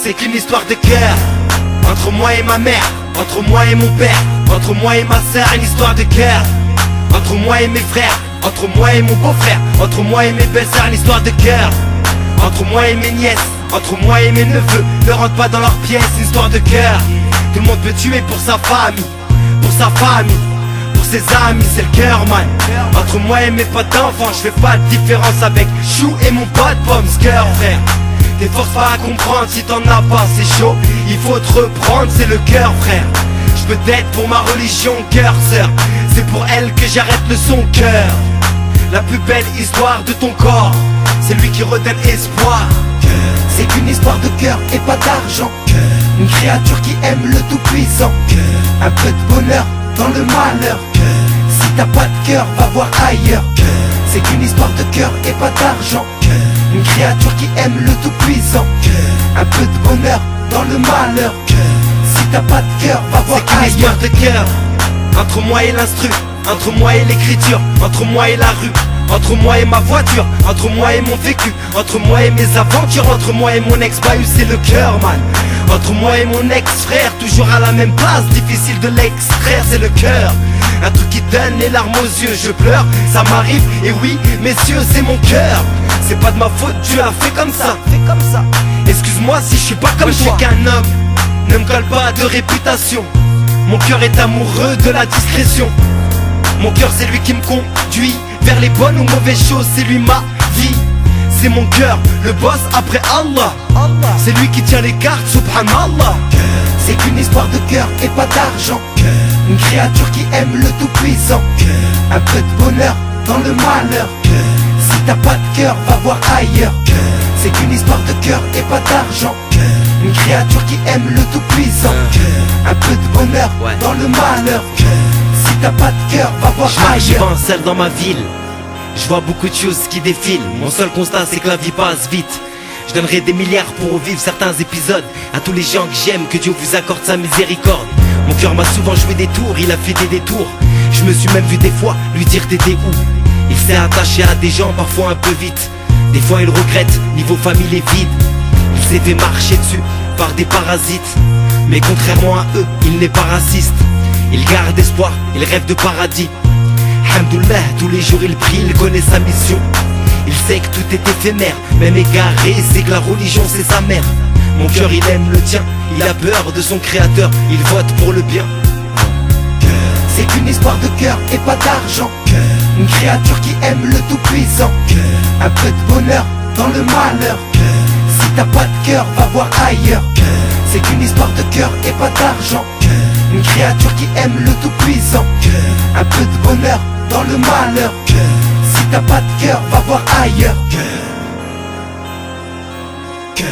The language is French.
c'est qu'une histoire de cœur. Entre moi et ma mère, entre moi et mon père, entre moi et ma sœur, une histoire de cœur. Entre moi et mes frères, entre moi et mon beau-frère, entre moi et mes belles-sœurs, une histoire de cœur. Entre moi et mes nièces, entre moi et mes neveux, ne rentre pas dans leur pièce, une histoire de cœur. Tout le monde peut tuer pour sa famille, pour sa famille, pour ses amis, c'est le cœur, man. Entre moi et mes potes d'enfants, je fais pas de différence avec Chou et mon pote Pomme, ce cœur, frère. T'efforces pas à comprendre, si t'en as pas, c'est chaud. Il faut te reprendre, c'est le cœur, frère. Je peux t'être pour ma religion, cœur, sœur. C'est pour elle que j'arrête le son, cœur. La plus belle histoire de ton corps, c'est lui qui redonne espoir. C'est qu'une histoire de cœur et pas d'argent. Une créature qui aime le tout-puissant. Un peu de bonheur dans le malheur. Si t'as pas de cœur, va voir ailleurs. C'est qu'une histoire de cœur et pas d'argent. Une créature qui aime le tout-puissant. Un peu de bonheur dans le malheur. Si t'as pas de cœur, va voir ailleurs. C'est qu'une histoire de cœur. Entre moi et l'instru, entre moi et l'écriture, entre moi et la rue, entre moi et ma voiture, entre moi et mon vécu, entre moi et mes aventures, entre moi et mon ex-baïu, c'est le cœur, man. Entre moi et mon ex-frère, toujours à la même place, difficile de l'extraire, c'est le cœur. Un truc qui donne les larmes aux yeux, je pleure, ça m'arrive, et oui, messieurs, c'est mon cœur. C'est pas de ma faute, Dieu a fait comme ça, Excuse-moi si je suis pas comme toi. Je suis qu'un homme, ne me colle pas de réputation. Mon cœur est amoureux de la discrétion. Mon cœur c'est lui qui me conduit vers les bonnes ou mauvaises choses, c'est lui ma vie. C'est mon cœur, le boss après Allah. C'est lui qui tient les cartes, subhanallah. C'est qu'une histoire de cœur et pas d'argent. Une créature qui aime le tout-puissant. Un peu de bonheur dans le malheur. Si t'as pas de cœur, va voir ailleurs. C'est qu'une histoire de cœur et pas d'argent. Une créature qui aime le tout-puissant. Un peu de bonheur dans le malheur. Si t'as pas de cœur, va voir ailleurs. Je pense seul dans ma ville. Je vois beaucoup de choses qui défilent. Mon seul constat c'est que la vie passe vite. Je donnerai des milliards pour revivre certains épisodes. À tous les gens que j'aime, que Dieu vous accorde sa miséricorde. Mon cœur m'a souvent joué des tours, il a fait des détours. Je me suis même vu des fois lui dire t'étais où. Il s'est attaché à des gens parfois un peu vite. Des fois il regrette, niveau famille est vide. Il s'est fait marcher dessus par des parasites. Mais contrairement à eux, il n'est pas raciste. Il garde espoir, il rêve de paradis. Alhamdoulilah, tous les jours il prie, il connaît sa mission. Il sait que tout est éphémère, même égaré, c'est que la religion c'est sa mère. Mon cœur il aime le tien, il a peur de son créateur, il vote pour le bien. C'est qu'une histoire de cœur et pas d'argent. Une créature qui aime le tout-puissant. Un peu de bonheur dans le malheur. Si t'as pas de cœur, va voir ailleurs. C'est qu'une histoire de cœur et pas d'argent. Une créature qui aime le tout-puissant. Un peu de bonheur dans le malheur. Si t'as pas de cœur, va voir ailleurs. Cœur.